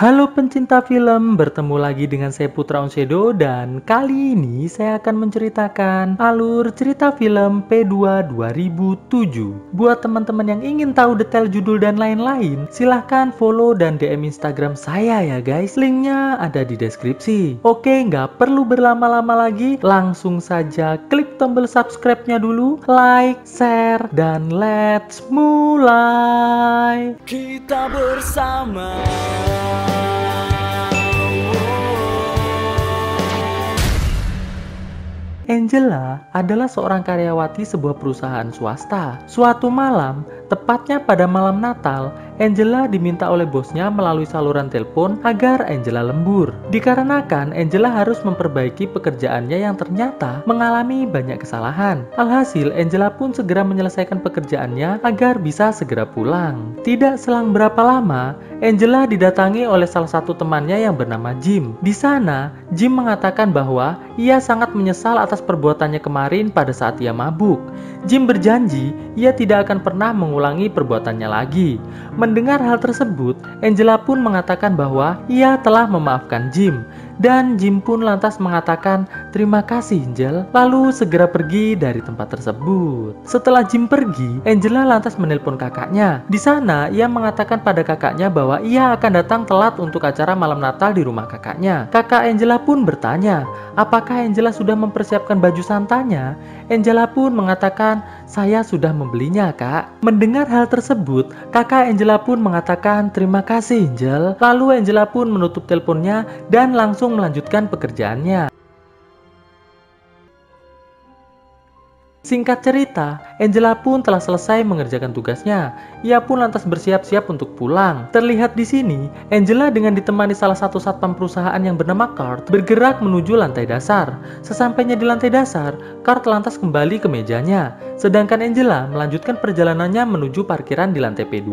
Halo pencinta film, bertemu lagi dengan saya Putra Onshedo dan kali ini saya akan menceritakan alur cerita film P2 2007. Buat teman-teman yang ingin tahu detail judul dan lain-lain, silahkan follow dan DM Instagram saya ya guys. Linknya ada di deskripsi. Oke, nggak perlu berlama-lama lagi, langsung saja klik tombol subscribe-nya dulu, like, share, dan let's mulai. Kita bersama. Angela adalah seorang karyawati sebuah perusahaan swasta. Suatu malam, tepatnya pada malam Natal, Angela diminta oleh bosnya melalui saluran telepon agar Angela lembur. Dikarenakan Angela harus memperbaiki pekerjaannya yang ternyata mengalami banyak kesalahan. Alhasil, Angela pun segera menyelesaikan pekerjaannya agar bisa segera pulang. Tidak selang berapa lama, Angela didatangi oleh salah satu temannya yang bernama Jim. Di sana, Jim mengatakan bahwa ia sangat menyesal atas perbuatannya kemarin pada saat ia mabuk. Jim berjanji ia tidak akan pernah mengulangi perbuatannya lagi. Mendengar hal tersebut, Angela pun mengatakan bahwa ia telah memaafkan Jim. Dan Jim pun lantas mengatakan, "Terima kasih Angel," lalu segera pergi dari tempat tersebut. Setelah Jim pergi, Angela lantas menelpon kakaknya. Di sana, ia mengatakan pada kakaknya bahwa ia akan datang telat untuk acara malam Natal di rumah kakaknya. Kakak Angela pun bertanya, apakah Angela sudah mempersiapkan baju santanya? Angela pun mengatakan, "Saya sudah membelinya, Kak." Mendengar hal tersebut, kakak Angela pun mengatakan, "Terima kasih, Angel." Lalu Angela pun menutup teleponnya dan langsung melanjutkan pekerjaannya. Singkat cerita, Angela pun telah selesai mengerjakan tugasnya. Ia pun lantas bersiap-siap untuk pulang. Terlihat di sini, Angela dengan ditemani salah satu satpam perusahaan yang bernama Kurt bergerak menuju lantai dasar. Sesampainya di lantai dasar, Kurt lantas kembali ke mejanya. Sedangkan Angela melanjutkan perjalanannya menuju parkiran di lantai P2.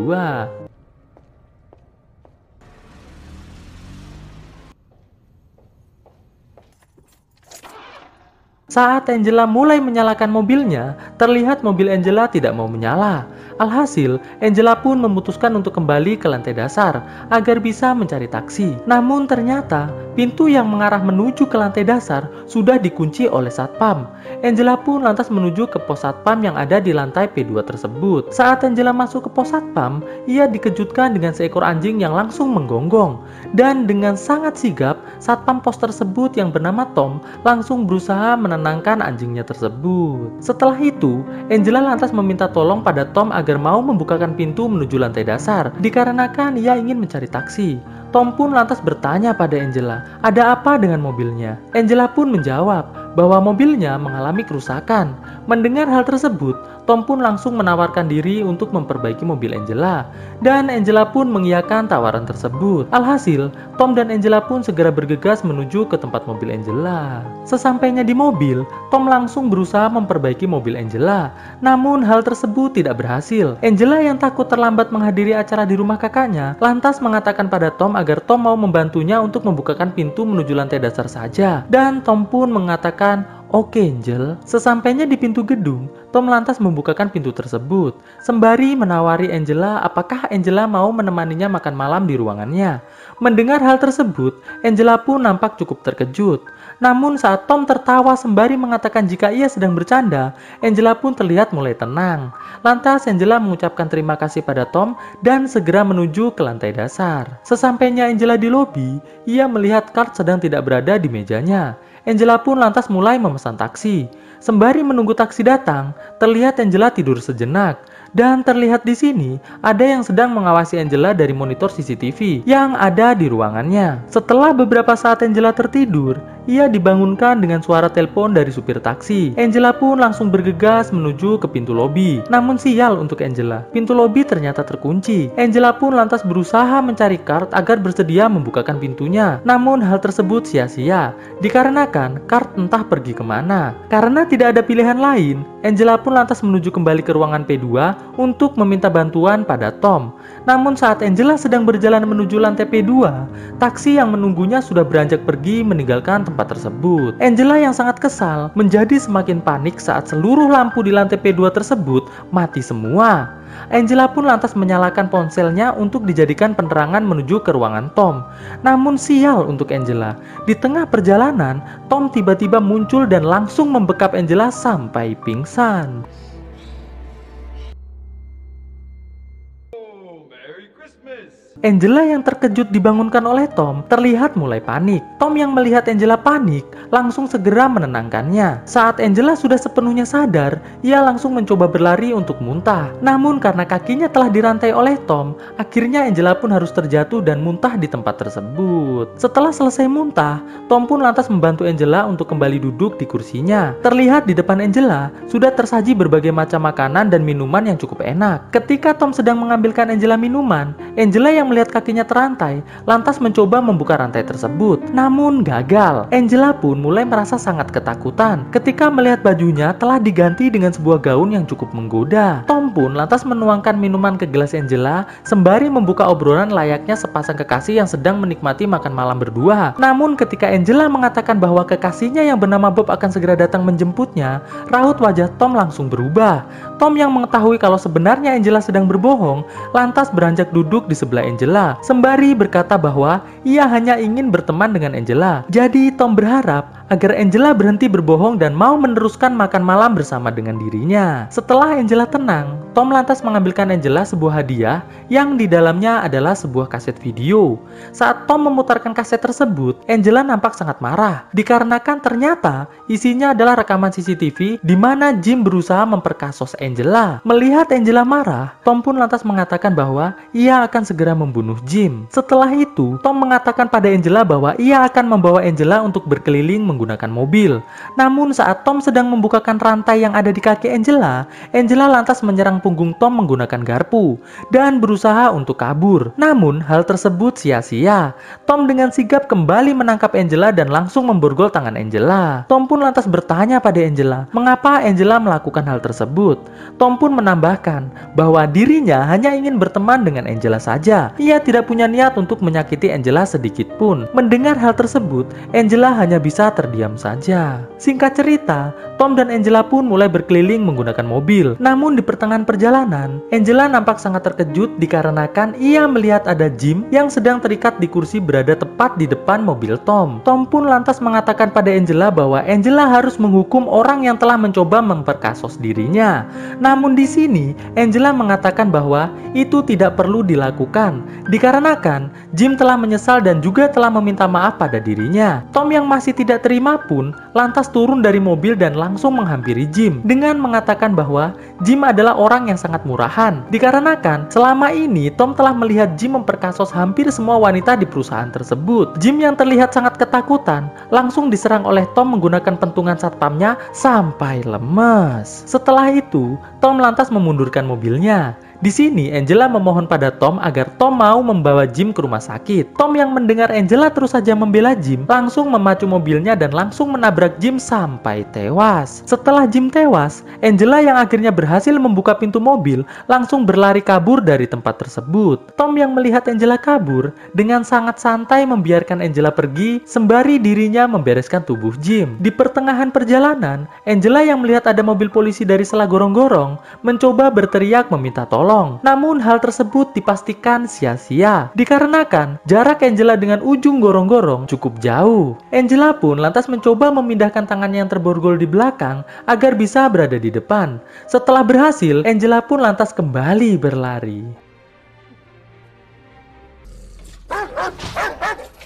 Saat Angela mulai menyalakan mobilnya, terlihat mobil Angela tidak mau menyala. Alhasil, Angela pun memutuskan untuk kembali ke lantai dasar agar bisa mencari taksi. Namun ternyata, pintu yang mengarah menuju ke lantai dasar sudah dikunci oleh satpam. Angela pun lantas menuju ke pos satpam yang ada di lantai P2 tersebut. Saat Angela masuk ke pos satpam, ia dikejutkan dengan seekor anjing yang langsung menggonggong. Dan dengan sangat sigap, satpam pos tersebut yang bernama Tom langsung berusaha menenangkan anjingnya tersebut. Setelah itu, Angela lantas meminta tolong pada Tom agar mau membukakan pintu menuju lantai dasar, dikarenakan ia ingin mencari taksi. Tom pun lantas bertanya pada Angela, ada apa dengan mobilnya? Angela pun menjawab bahwa mobilnya mengalami kerusakan. Mendengar hal tersebut, Tom pun langsung menawarkan diri untuk memperbaiki mobil Angela. Dan Angela pun mengiyakan tawaran tersebut. Alhasil, Tom dan Angela pun segera bergegas menuju ke tempat mobil Angela. Sesampainya di mobil, Tom langsung berusaha memperbaiki mobil Angela. Namun hal tersebut tidak berhasil. Angela yang takut terlambat menghadiri acara di rumah kakaknya, lantas mengatakan pada Tom agar Tom mau membantunya untuk membukakan pintu menuju lantai dasar saja. Dan Tom pun mengatakan, "Oke Angel." Sesampainya di pintu gedung, Tom lantas membukakan pintu tersebut, sembari menawari Angela apakah Angela mau menemaninya makan malam di ruangannya. Mendengar hal tersebut, Angela pun nampak cukup terkejut. Namun saat Tom tertawa sembari mengatakan jika ia sedang bercanda, Angela pun terlihat mulai tenang. Lantas Angela mengucapkan terima kasih pada Tom dan segera menuju ke lantai dasar. Sesampainya Angela di lobi, ia melihat Kurt sedang tidak berada di mejanya. Angela pun lantas mulai memesan taksi. Sembari menunggu taksi datang, terlihat Angela tidur sejenak. Dan terlihat di sini, ada yang sedang mengawasi Angela dari monitor CCTV yang ada di ruangannya. Setelah beberapa saat Angela tertidur, ia dibangunkan dengan suara telepon dari supir taksi. Angela pun langsung bergegas menuju ke pintu lobi. Namun sial untuk Angela, pintu lobi ternyata terkunci. Angela pun lantas berusaha mencari Kurt agar bersedia membukakan pintunya. Namun hal tersebut sia-sia, dikarenakan Kurt entah pergi kemana. Karena tidak ada pilihan lain, Angela pun lantas menuju kembali ke ruangan P2 untuk meminta bantuan pada Tom. Namun saat Angela sedang berjalan menuju lantai P2, taksi yang menunggunya sudah beranjak pergi meninggalkan tempat tersebut. Angela yang sangat kesal menjadi semakin panik saat seluruh lampu di lantai P2 tersebut mati semua. Angela pun lantas menyalakan ponselnya untuk dijadikan penerangan menuju ke ruangan Tom. Namun sial untuk Angela, di tengah perjalanan, Tom tiba-tiba muncul dan langsung membekap Angela sampai pingsan. Angela yang terkejut dibangunkan oleh Tom terlihat mulai panik. Tom yang melihat Angela panik langsung segera menenangkannya. Saat Angela sudah sepenuhnya sadar, ia langsung mencoba berlari untuk muntah. Namun karena kakinya telah dirantai oleh Tom, akhirnya Angela pun harus terjatuh dan muntah di tempat tersebut. Setelah selesai muntah, Tom pun lantas membantu Angela untuk kembali duduk di kursinya. Terlihat di depan Angela sudah tersaji berbagai macam makanan dan minuman yang cukup enak. Ketika Tom sedang mengambilkan Angela minuman, Angela yang melihat kakinya terantai, lantas mencoba membuka rantai tersebut. Namun gagal. Angela pun mulai merasa sangat ketakutan ketika melihat bajunya telah diganti dengan sebuah gaun yang cukup menggoda. Tom pun lantas menuangkan minuman ke gelas Angela sembari membuka obrolan layaknya sepasang kekasih yang sedang menikmati makan malam berdua. Namun ketika Angela mengatakan bahwa kekasihnya yang bernama Bob akan segera datang menjemputnya, raut wajah Tom langsung berubah. Tom yang mengetahui kalau sebenarnya Angela sedang berbohong, lantas beranjak duduk di sebelah Angela, sembari berkata bahwa ia hanya ingin berteman dengan Angela. Jadi Tom berharap agar Angela berhenti berbohong dan mau meneruskan makan malam bersama dengan dirinya. Setelah Angela tenang, Tom lantas mengambilkan Angela sebuah hadiah yang di dalamnya adalah sebuah kaset video. Saat Tom memutarkan kaset tersebut, Angela nampak sangat marah dikarenakan ternyata isinya adalah rekaman CCTV di mana Jim berusaha memperkasos Angela. Melihat Angela marah, Tom pun lantas mengatakan bahwa ia akan segera membunuh Jim. Setelah itu, Tom mengatakan pada Angela bahwa ia akan membawa Angela untuk berkeliling menggunakan mobil. Namun saat Tom sedang membukakan rantai yang ada di kaki Angela, Angela lantas menyerang punggung Tom menggunakan garpu dan berusaha untuk kabur. Namun hal tersebut sia-sia. Tom dengan sigap kembali menangkap Angela dan langsung memborgol tangan Angela. Tom pun lantas bertanya pada Angela, mengapa Angela melakukan hal tersebut. Tom pun menambahkan bahwa dirinya hanya ingin berteman dengan Angela saja. Ia tidak punya niat untuk menyakiti Angela sedikit pun. Mendengar hal tersebut, Angela hanya bisa terdiam saja. Singkat cerita, Tom dan Angela pun mulai berkeliling menggunakan mobil. Namun di pertengahan perjalanan, Angela nampak sangat terkejut dikarenakan ia melihat ada Jim yang sedang terikat di kursi berada tepat di depan mobil Tom. Tom pun lantas mengatakan pada Angela bahwa Angela harus menghukum orang yang telah mencoba memperkasos dirinya. Namun di sini, Angela mengatakan bahwa itu tidak perlu dilakukan dikarenakan Jim telah menyesal dan juga telah meminta maaf pada dirinya. Tom yang masih tidak terima pun lantas turun dari mobil dan langsung menghampiri Jim dengan mengatakan bahwa Jim adalah orang yang sangat murahan dikarenakan selama ini Tom telah melihat Jim memperkasos hampir semua wanita di perusahaan tersebut. Jim yang terlihat sangat ketakutan langsung diserang oleh Tom menggunakan pentungan satpamnya sampai lemas. Setelah itu, Tom lantas memundurkan mobilnya. Di sini, Angela memohon pada Tom agar Tom mau membawa Jim ke rumah sakit. Tom yang mendengar Angela terus saja membela Jim, langsung memacu mobilnya dan langsung menabrak Jim sampai tewas. Setelah Jim tewas, Angela yang akhirnya berhasil membuka pintu mobil, langsung berlari kabur dari tempat tersebut. Tom yang melihat Angela kabur, dengan sangat santai membiarkan Angela pergi, sembari dirinya membereskan tubuh Jim. Di pertengahan perjalanan, Angela yang melihat ada mobil polisi dari selah gorong-gorong, mencoba berteriak meminta tolong. Namun hal tersebut dipastikan sia-sia dikarenakan jarak Angela dengan ujung gorong-gorong cukup jauh. Angela pun lantas mencoba memindahkan tangannya yang terborgol di belakang agar bisa berada di depan. Setelah berhasil, Angela pun lantas kembali berlari.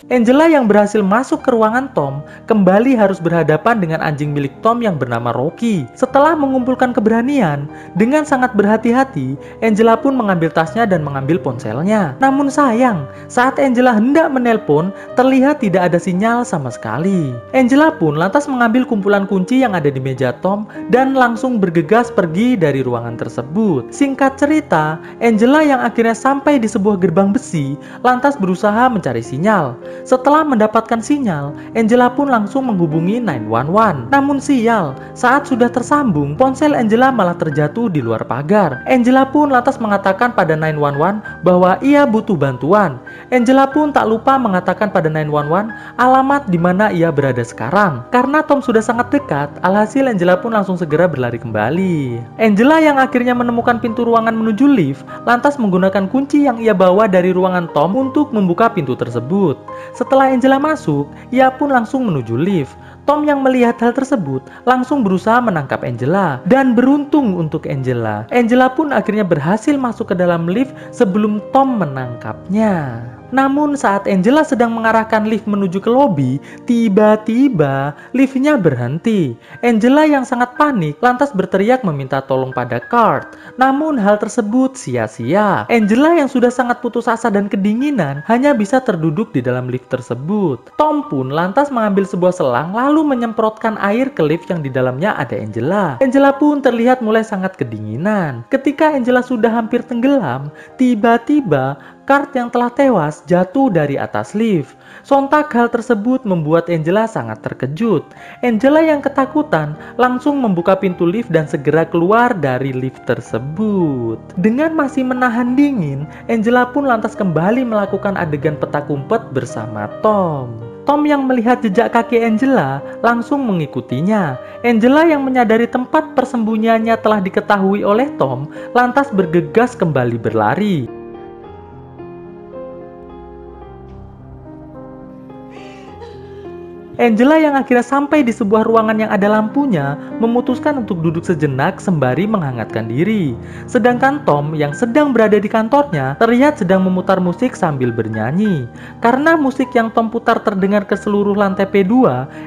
Angela yang berhasil masuk ke ruangan Tom kembali harus berhadapan dengan anjing milik Tom yang bernama Rocky. Setelah mengumpulkan keberanian, dengan sangat berhati-hati, Angela pun mengambil tasnya dan mengambil ponselnya. Namun sayang, saat Angela hendak menelpon, terlihat tidak ada sinyal sama sekali. Angela pun lantas mengambil kumpulan kunci yang ada di meja Tom dan langsung bergegas pergi dari ruangan tersebut. Singkat cerita, Angela yang akhirnya sampai di sebuah gerbang besi, lantas berusaha mencari sinyal. Setelah mendapatkan sinyal, Angela pun langsung menghubungi 911. Namun sial, saat sudah tersambung, ponsel Angela malah terjatuh di luar pagar. Angela pun lantas mengatakan pada 911 bahwa ia butuh bantuan. Angela pun tak lupa mengatakan pada 911 alamat di mana ia berada sekarang. Karena Tom sudah sangat dekat, alhasil Angela pun langsung segera berlari kembali. Angela yang akhirnya menemukan pintu ruangan menuju lift, lantas menggunakan kunci yang ia bawa dari ruangan Tom untuk membuka pintu tersebut. Setelah Angela masuk, ia pun langsung menuju lift. Tom yang melihat hal tersebut langsung berusaha menangkap Angela. Dan beruntung untuk Angela, Angela pun akhirnya berhasil masuk ke dalam lift sebelum Tom menangkapnya. Namun saat Angela sedang mengarahkan lift menuju ke lobi, tiba-tiba liftnya berhenti. Angela yang sangat panik lantas berteriak meminta tolong pada Kurt. Namun hal tersebut sia-sia. Angela yang sudah sangat putus asa dan kedinginan hanya bisa terduduk di dalam lift tersebut. Tom pun lantas mengambil sebuah selang lalu menyemprotkan air ke lift yang di dalamnya ada Angela. Angela pun terlihat mulai sangat kedinginan. Ketika Angela sudah hampir tenggelam, tiba-tiba Kurt yang telah tewas jatuh dari atas lift. Sontak hal tersebut membuat Angela sangat terkejut. Angela yang ketakutan langsung membuka pintu lift dan segera keluar dari lift tersebut. Dengan masih menahan dingin, Angela pun lantas kembali melakukan adegan petak umpet bersama Tom. Tom yang melihat jejak kaki Angela langsung mengikutinya. Angela yang menyadari tempat persembunyiannya telah diketahui oleh Tom lantas bergegas kembali berlari. Angela yang akhirnya sampai di sebuah ruangan yang ada lampunya memutuskan untuk duduk sejenak sembari menghangatkan diri. Sedangkan Tom yang sedang berada di kantornya terlihat sedang memutar musik sambil bernyanyi. Karena musik yang Tom putar terdengar ke seluruh lantai P2,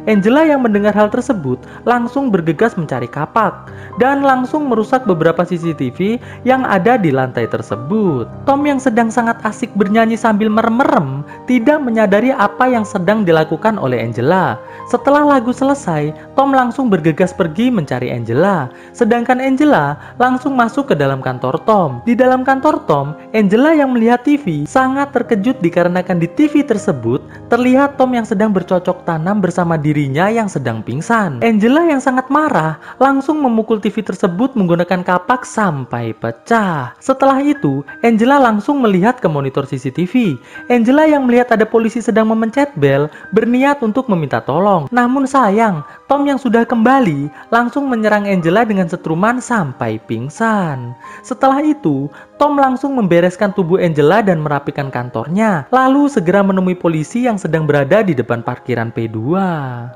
Angela yang mendengar hal tersebut langsung bergegas mencari kapak dan langsung merusak beberapa CCTV yang ada di lantai tersebut. Tom yang sedang sangat asik bernyanyi sambil merem-merem tidak menyadari apa yang sedang dilakukan oleh Angela. Setelah lagu selesai, Tom langsung bergegas pergi mencari Angela. Sedangkan Angela langsung masuk ke dalam kantor Tom. Di dalam kantor Tom, Angela yang melihat TV sangat terkejut dikarenakan di TV tersebut terlihat Tom yang sedang bercocok tanam bersama dirinya yang sedang pingsan. Angela yang sangat marah langsung memukul TV tersebut menggunakan kapak sampai pecah. Setelah itu, Angela langsung melihat ke monitor CCTV. Angela yang melihat ada polisi sedang memencet bel berniat untuk meminta tolong. Namun sayang, Tom yang sudah kembali langsung menyerang Angela dengan setruman sampai pingsan. Setelah itu, Tom langsung membereskan tubuh Angela dan merapikan kantornya. Lalu segera menemui polisi yang sedang berada di depan parkiran P2.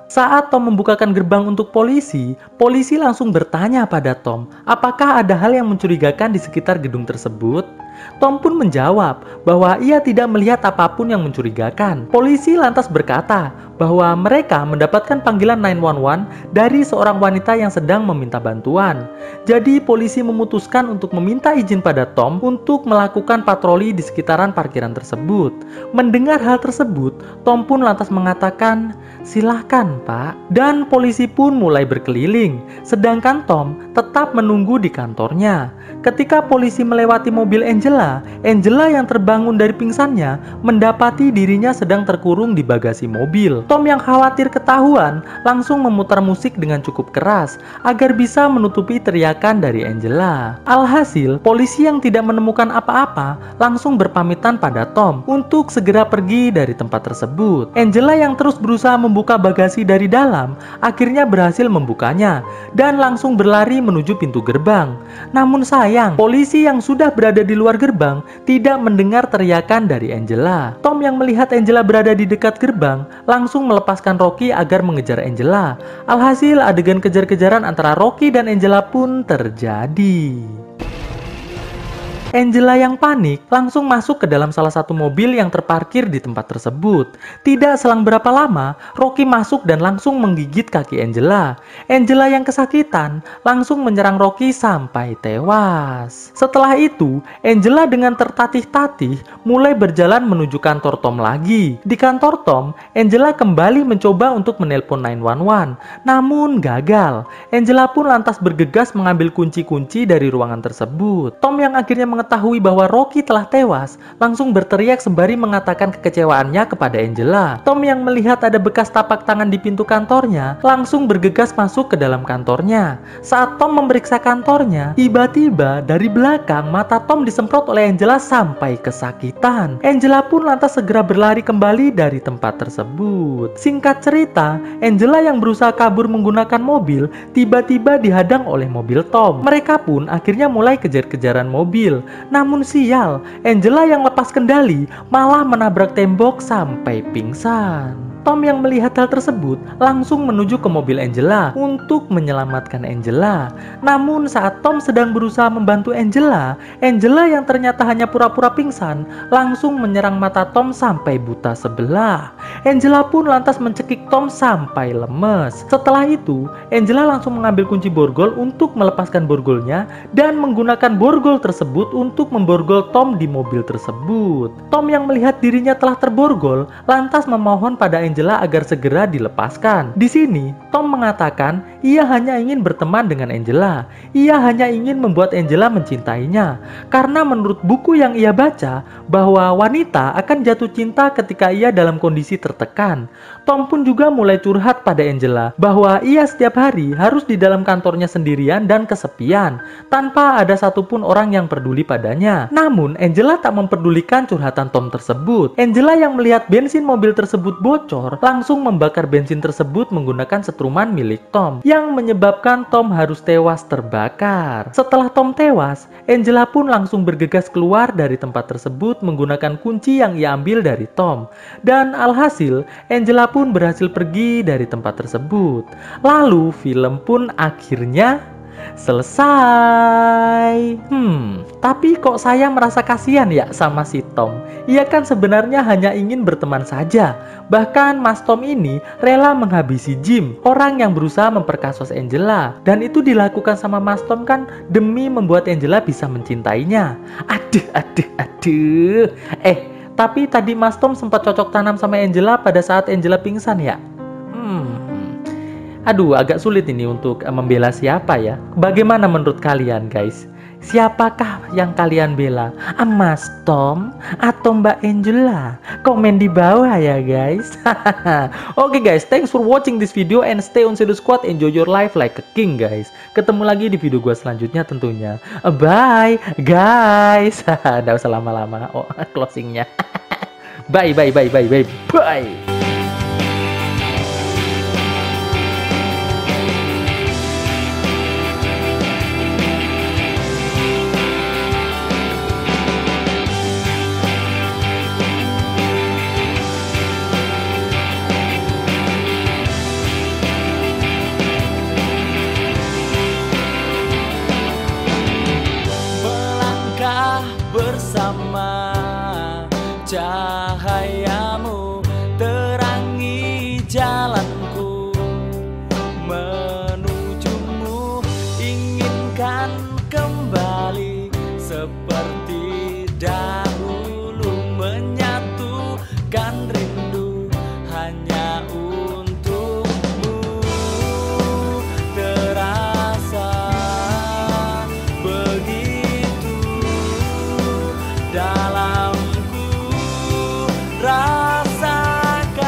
Saat Tom membukakan gerbang untuk polisi, polisi langsung bertanya pada Tom, apakah ada hal yang mencurigakan di sekitar gedung tersebut? Tom pun menjawab bahwa ia tidak melihat apapun yang mencurigakan. Polisi lantas berkata bahwa mereka mendapatkan panggilan 911 dari seorang wanita yang sedang meminta bantuan. Jadi polisi memutuskan untuk meminta izin pada Tom untuk melakukan patroli di sekitaran parkiran tersebut. Mendengar hal tersebut, Tom pun lantas mengatakan, "Silahkan Pak." Dan polisi pun mulai berkeliling, sedangkan Tom tetap menunggu di kantornya. Ketika polisi melewati mobil Angela yang terbangun dari pingsannya mendapati dirinya sedang terkurung di bagasi mobil. Tom yang khawatir ketahuan langsung memutar musik dengan cukup keras agar bisa menutupi teriakan dari Angela. Alhasil, polisi yang tidak menemukan apa-apa langsung berpamitan pada Tom untuk segera pergi dari tempat tersebut. Angela yang terus berusaha membuka bagasi dari dalam akhirnya berhasil membukanya dan langsung berlari menuju pintu gerbang. Namun sayang, polisi yang sudah berada di luar gerbang tidak mendengar teriakan dari Angela. Tom yang melihat Angela berada di dekat gerbang langsung melepaskan Rocky agar mengejar Angela. Alhasil adegan kejar-kejaran antara Rocky dan Angela pun terjadi. Angela yang panik langsung masuk ke dalam salah satu mobil yang terparkir di tempat tersebut. Tidak selang berapa lama, Rocky masuk dan langsung menggigit kaki Angela. Angela yang kesakitan langsung menyerang Rocky sampai tewas. Setelah itu, Angela dengan tertatih-tatih mulai berjalan menuju kantor Tom lagi. Di kantor Tom, Angela kembali mencoba untuk menelpon 911, namun gagal. Angela pun lantas bergegas mengambil kunci-kunci dari ruangan tersebut. Tom yang akhirnya mengetahui bahwa Rocky telah tewas, langsung berteriak sembari mengatakan kekecewaannya kepada Angela. Tom yang melihat ada bekas tapak tangan di pintu kantornya, langsung bergegas masuk ke dalam kantornya. Saat Tom memeriksa kantornya, tiba-tiba dari belakang mata Tom disemprot oleh Angela sampai kesakitan. Angela pun lantas segera berlari kembali dari tempat tersebut. Singkat cerita, Angela yang berusaha kabur menggunakan mobil, tiba-tiba dihadang oleh mobil Tom. Mereka pun akhirnya mulai kejar-kejaran mobil. Namun sial, Angela yang lepas kendali malah menabrak tembok sampai pingsan. Tom yang melihat hal tersebut langsung menuju ke mobil Angela untuk menyelamatkan Angela. Namun saat Tom sedang berusaha membantu Angela, Angela yang ternyata hanya pura-pura pingsan langsung menyerang mata Tom sampai buta sebelah. Angela pun lantas mencekik Tom sampai lemes. Setelah itu, Angela langsung mengambil kunci borgol untuk melepaskan borgolnya dan menggunakan borgol tersebut untuk memborgol Tom di mobil tersebut. Tom yang melihat dirinya telah terborgol lantas memohon pada Angela agar segera dilepaskan. Di sini, Tom mengatakan ia hanya ingin berteman dengan Angela. Ia hanya ingin membuat Angela mencintainya. Karena menurut buku yang ia baca, bahwa wanita akan jatuh cinta ketika ia dalam kondisi tertekan. Tom pun juga mulai curhat pada Angela bahwa ia setiap hari harus di dalam kantornya sendirian dan kesepian, tanpa ada satupun orang yang peduli padanya. Namun, Angela tak memperdulikan curhatan Tom tersebut. Angela yang melihat bensin mobil tersebut bocor, langsung membakar bensin tersebut menggunakan setruman milik Tom, yang menyebabkan Tom harus tewas terbakar. Setelah Tom tewas, Angela pun langsung bergegas keluar dari tempat tersebut menggunakan kunci yang ia ambil dari Tom. Dan alhasil, Angela pun berhasil pergi dari tempat tersebut. Lalu, film pun akhirnya selesai. Tapi kok saya merasa kasihan ya sama si Tom. Ia kan sebenarnya hanya ingin berteman saja. Bahkan Mas Tom ini rela menghabisi Jim, orang yang berusaha memperkasos Angela. Dan itu dilakukan sama Mas Tom kan demi membuat Angela bisa mencintainya. Aduh. Tapi tadi Mas Tom sempat cocok tanam sama Angela pada saat Angela pingsan ya? Aduh, agak sulit ini untuk membela siapa ya. Bagaimana menurut kalian guys? Siapakah yang kalian bela? Mas Tom atau Mbak Angela? Komen di bawah ya guys. Oke guys, thanks for watching this video and stay on Shadow Squad. Enjoy your life like a king guys. Ketemu lagi di video gue selanjutnya tentunya. Bye guys. Nggak usah lama-lama closingnya. Bye. Bersama cahayamu terangi jalanku menujumu, inginkan kembali seperti dahulu, menyatukan rindu hanya untukmu. Terasa dalamku, rasakan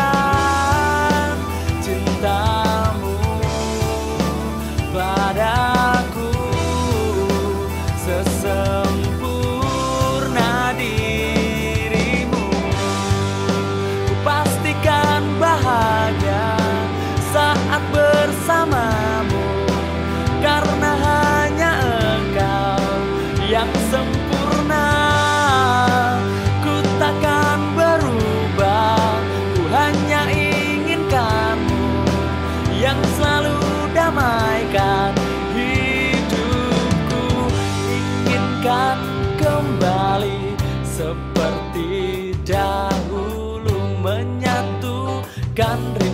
cintamu padaku sesempurna dirimu. Ku pastikan bahagia saat bersamamu, karena hanya engkau yang sempurna. Ku takkan berubah, ku hanya inginkanmu yang selalu damaikan hidupku. Inginkan kembali seperti dahulu, menyatukan rindu